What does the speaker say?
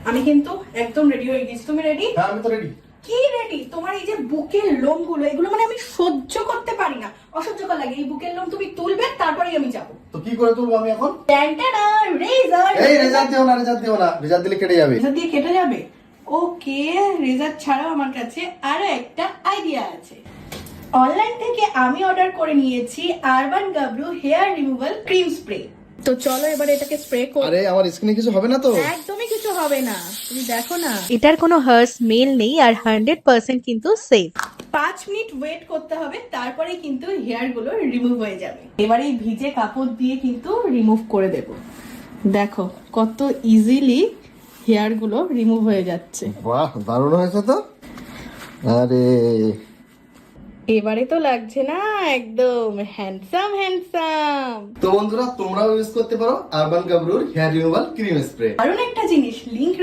আমি কিন্তু একদম রেডি হয়ে গেছি। তুমি রেডি? হ্যাঁ আমি তো রেডি। কি রেডি? তোমার এই যে বুকের লোমগুলো, এগুলো মানে আমি সহ্য করতে পারি না, অসহ্যকর লাগে। এই বুকের লোম তুমি তুলবে, তারপরেই আমি যাবো। তো কি করে তুলবো আমি এখন? ট্যান্টানা, রেজার। এই রেজার দিও না, রেজার দিও না, রেজার দিলে কেটে যাবে। রেজার দিয়ে কেটে যাবে? ওকে, রেজার ছাড়াও আমার কাছে আরো একটা আইডিয়া আছে। অনলাইন থেকে আমি অর্ডার করে নিয়েছি Urban Gabru hair removal cream spray. তো চলো এবার এটাকে স্প্রে করি। আরে আমার স্কিনে কিছু হবে না তো? একদমই কিছু হবে না, তুমি দেখো না। এটার কোনো হার্স স্মেল নেই আর 100% কিন্তু সেফ। 5 মিনিট ওয়েট করতে হবে, তারপরে কিন্তু হেয়ার গুলো রিমুভ হয়ে যাবে। এবারে এই ভিজে কাপড় দিয়ে কিন্তু রিমুভ করে দেব। দেখো কত ইজিলি হেয়ার গুলো রিমুভ হয়ে যাচ্ছে। বাহ, দারুণ হয়েছে তো। আরে এবারে তো লাগছে না, একদম হ্যান্ডসাম হ্যান্ডসাম। তো বন্ধুরা, তোমরাও ইউজ করতে পারো আরবান গাবরুর হেয়ার রিমুভাল ক্রিম স্প্রে। দারুণ একটা জিনিস, লিংক